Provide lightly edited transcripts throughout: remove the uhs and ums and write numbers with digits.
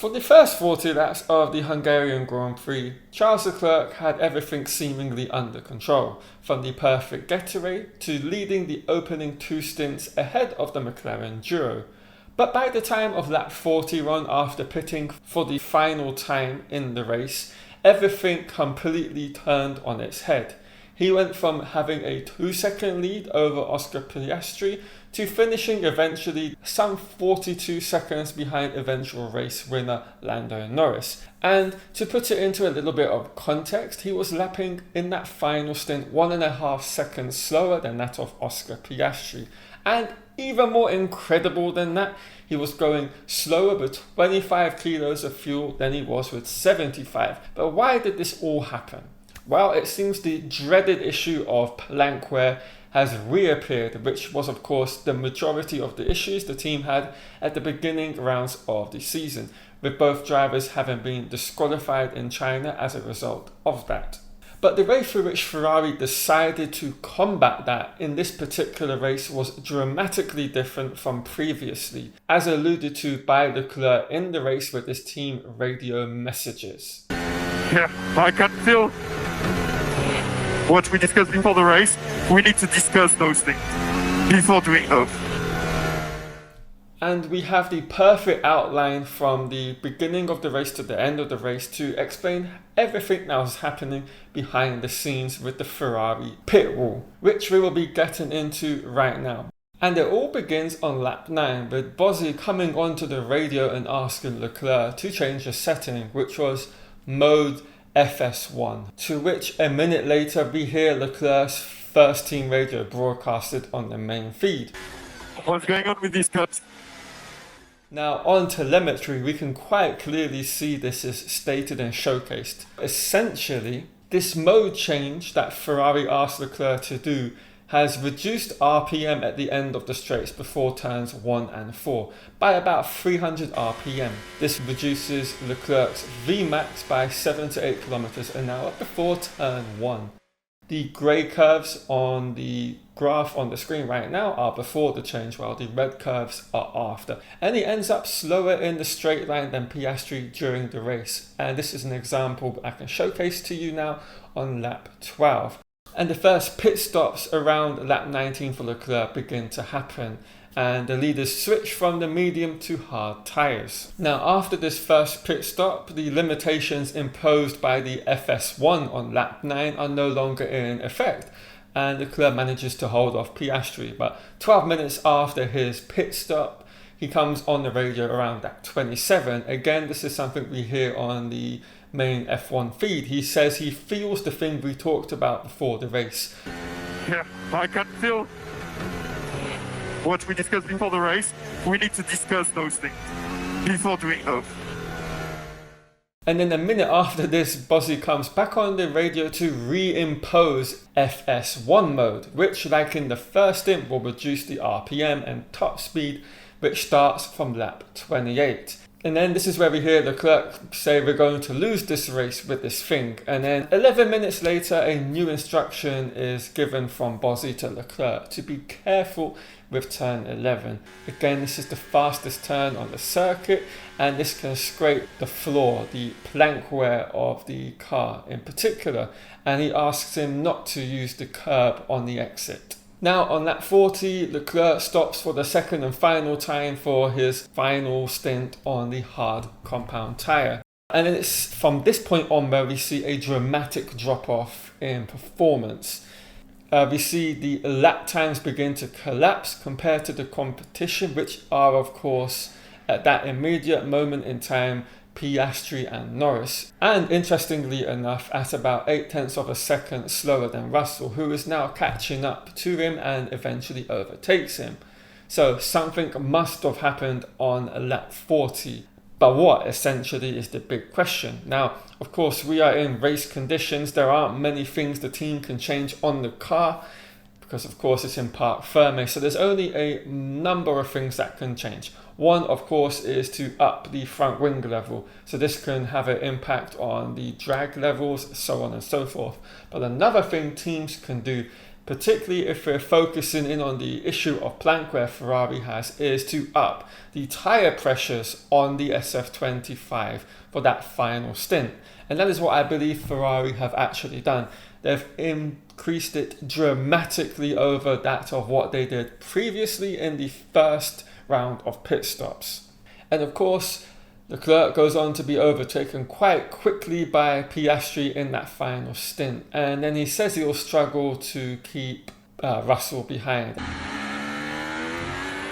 For the first 40 laps of the Hungarian Grand Prix, Charles Leclerc had everything seemingly under control, from the perfect getaway to leading the opening 2 stints ahead of the McLaren duo. But by the time of lap 41, after pitting for the final time in the race, everything completely turned on its head. He went from having a 2-second lead over Oscar Piastri to finishing eventually some 42 seconds behind eventual race winner Lando Norris. And to put it into a little bit of context, he was lapping in that final stint 1.5 seconds slower than that of Oscar Piastri. And even more incredible than that, he was going slower with 25 kilos of fuel than he was with 75. But why did this all happen? Well, it seems the dreaded issue of plank wear has reappeared, which was of course the majority of the issues the team had at the beginning rounds of the season, with both drivers having been disqualified in China as a result of that. But the way through which Ferrari decided to combat that in this particular race was dramatically different from previously, as alluded to by Leclerc in the race with his team radio messages. Yeah, I can feel what we discussed before the race. We need to discuss those things before doing those. And we have the perfect outline from the beginning of the race to the end of the race to explain everything that was happening behind the scenes with the Ferrari pit wall, which we will be getting into right now. And it all begins on lap 9 with Bozzi coming onto the radio and asking Leclerc to change the setting, which was mode FS1, to which a minute later we hear Leclerc's first team radio broadcasted on the main feed. What's going on with these cuts? Now on telemetry we can quite clearly see this is stated and showcased. Essentially, this mode change that Ferrari asked Leclerc to do has reduced RPM at the end of the straights before turns 1 and 4 by about 300 RPM. This reduces Leclerc's Vmax by 7 to 8 km an hour before turn 1. The grey curves on the graph on the screen right now are before the change, while the red curves are after. And he ends up slower in the straight line than Piastri during the race. And this is an example I can showcase to you now on lap 12. And the first pit stops around lap 19 for Leclerc begin to happen, and the leaders switch from the medium to hard tyres. Now after this first pit stop, the limitations imposed by the FS1 on lap 9 are no longer in effect, and Leclerc manages to hold off Piastri. But 12 minutes after his pit stop, he comes on the radio around lap 27. Again, this is something we hear on the main F1 feed. He says he feels the thing we talked about before the race. Yeah, I can feel what we discussed before the race. We need to discuss those things before doing those. And then a minute after this, Bozzi comes back on the radio to reimpose FS1 mode, which like in the first stint will reduce the RPM and top speed, which starts from lap 28. And then this is where we hear Leclerc say we're going to lose this race with this thing. And then 11 minutes later, a new instruction is given from Bozzi to Leclerc to be careful with turn 11. Again, this is the fastest turn on the circuit, and this can scrape the floor, the plank wear of the car in particular. And he asks him not to use the curb on the exit. Now on lap 40, Leclerc stops for the second and final time for his final stint on the hard compound tyre. And it's from this point on where we see a dramatic drop off in performance. We see the lap times begin to collapse compared to the competition, which are of course at that immediate moment in time Piastri and Norris, and interestingly enough at about 0.8 of a second slower than Russell, who is now catching up to him and eventually overtakes him. So something must have happened on lap 40. But what essentially is the big question? Now, of course, we are in race conditions. There aren't many things the team can change on the car because, of course, it's in parc fermé. So there's only a number of things that can change. One, of course, is to up the front wing level. So this can have an impact on the drag levels, so on and so forth. But another thing teams can do particularly if we're focusing in on the issue of plank where Ferrari has, is to up the tyre pressures on the SF25 for that final stint. And that is what I believe Ferrari have actually done. They've increased it dramatically over that of what they did previously in the first round of pit stops. And of course, Leclerc goes on to be overtaken quite quickly by Piastri in that final stint. And then he says he'll struggle to keep Russell behind.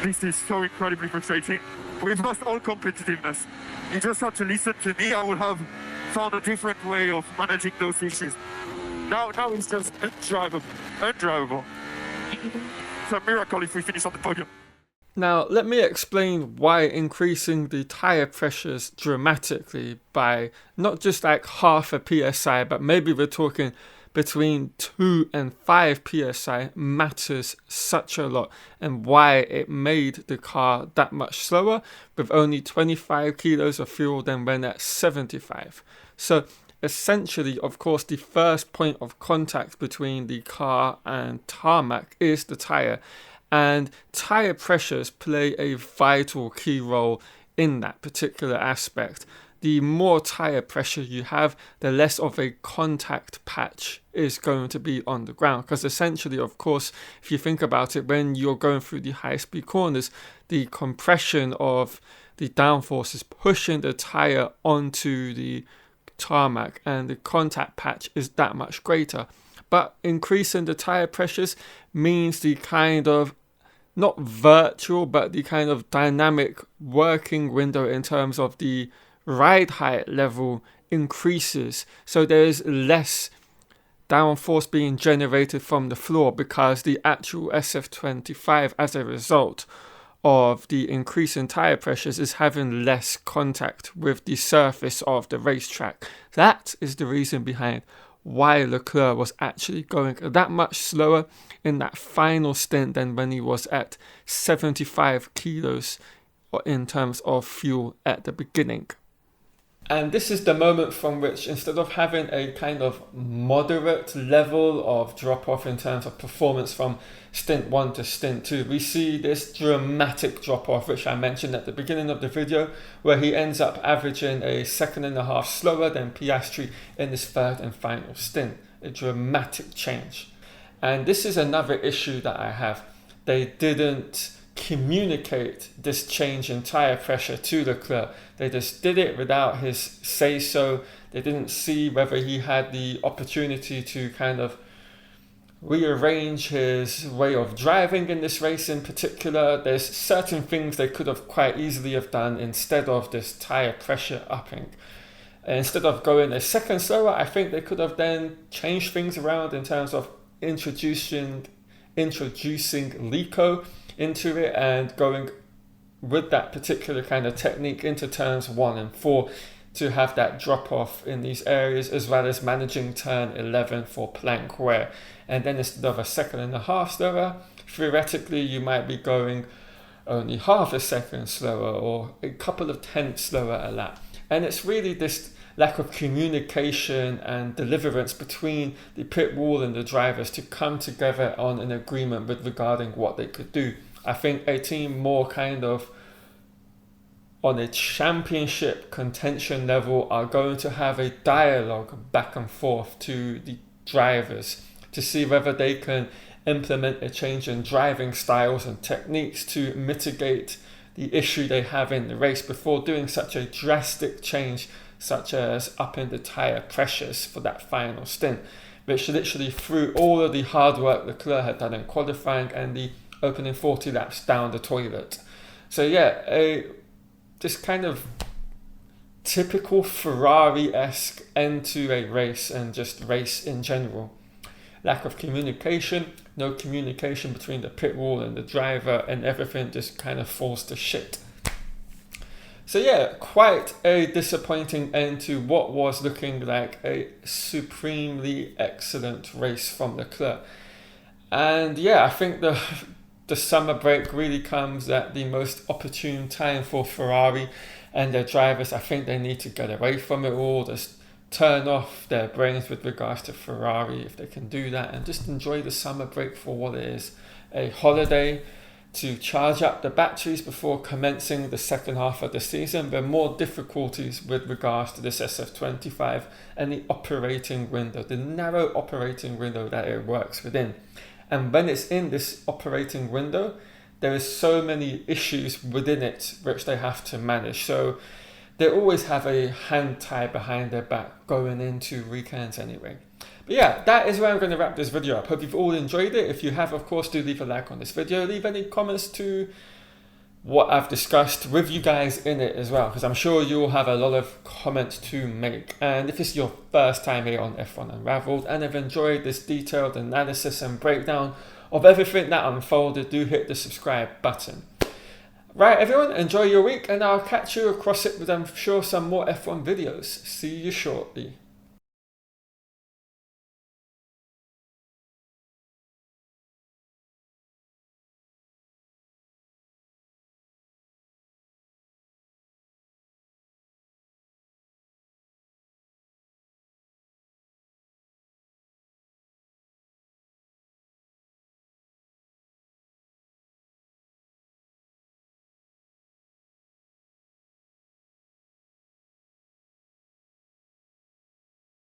This is so incredibly frustrating. We've lost all competitiveness. You just have to listen to me. I would have found a different way of managing those issues. Now it's just undrivable. It's a miracle if we finish on the podium. Now, let me explain why increasing the tyre pressures dramatically by not just like half a psi, but maybe we're talking between 2 and 5 psi matters such a lot, and why it made the car that much slower with only 25 kilos of fuel than when at 75. So essentially, of course, the first point of contact between the car and tarmac is the tyre. And tyre pressures play a vital key role in that particular aspect. The more tyre pressure you have, the less of a contact patch is going to be on the ground. Because essentially, of course, if you think about it, when you're going through the high-speed corners, the compression of the downforce is pushing the tyre onto the tarmac, and the contact patch is that much greater. But increasing the tyre pressures means the kind of not virtual, but the kind of dynamic working window in terms of the ride height level increases. So there is less downforce being generated from the floor because the actual SF25, as a result of the increase in tyre pressures, is having less contact with the surface of the racetrack. That is the reason behind why Leclerc was actually going that much slower in that final stint than when he was at 75 kilos in terms of fuel at the beginning. And this is the moment from which, instead of having a kind of moderate level of drop off in terms of performance from stint 1 to stint 2, we see this dramatic drop off, which I mentioned at the beginning of the video, where he ends up averaging a 1.5 seconds slower than Piastri in his third and final stint. A dramatic change. And this is another issue that I have. They didn't communicate this change in tyre pressure to Leclerc. They just did it without his say so. They didn't see whether he had the opportunity to kind of rearrange his way of driving in this race in particular. There's certain things they could have quite easily have done instead of this tyre pressure upping. Instead of going 1 second slower, I think they could have then changed things around in terms of introducing Lico into it and going with that particular kind of technique into turns 1 and 4 to have that drop off in these areas, as well as managing turn 11 for plank wear. And then instead of 1.5 seconds slower, theoretically you might be going only 0.5 second slower or a couple of tenths slower a lap. And it's really this lack of communication and deliverance between the pit wall and the drivers to come together on an agreement with regarding what they could do. I think a team more kind of on a championship contention level are going to have a dialogue back and forth to the drivers to see whether they can implement a change in driving styles and techniques to mitigate the issue they have in the race before doing such a drastic change, such as upping the tyre pressures for that final stint, which literally threw all of the hard work Leclerc had done in qualifying and the opening 40 laps down the toilet. So yeah, this kind of typical Ferrari-esque end to a race and just race in general. Lack of communication, no communication between the pit wall and the driver, and everything just kind of falls to shit. So yeah, quite a disappointing end to what was looking like a supremely excellent race from Leclerc. And yeah, I think the summer break really comes at the most opportune time for Ferrari and their drivers. I think they need to get away from it all, just turn off their brains with regards to Ferrari if they can do that, and just enjoy the summer break for what it is, a holiday to charge up the batteries before commencing the second half of the season. There are more difficulties with regards to this SF25 and the operating window, the narrow operating window that it works within. And when it's in this operating window, there is so many issues within it which they have to manage. So they always have a hand tied behind their back going into weekends anyway. But yeah, that is where I'm going to wrap this video up. Hope you've all enjoyed it. If you have, of course, do leave a like on this video. Leave any comments to what I've discussed with you guys in it as well, because I'm sure you'll have a lot of comments to make. And if it's your first time here on F1 Unraveled and have enjoyed this detailed analysis and breakdown of everything that unfolded, do hit the subscribe button. Right, everyone, enjoy your week, and I'll catch you across it with, I'm sure, some more F1 videos. See you shortly.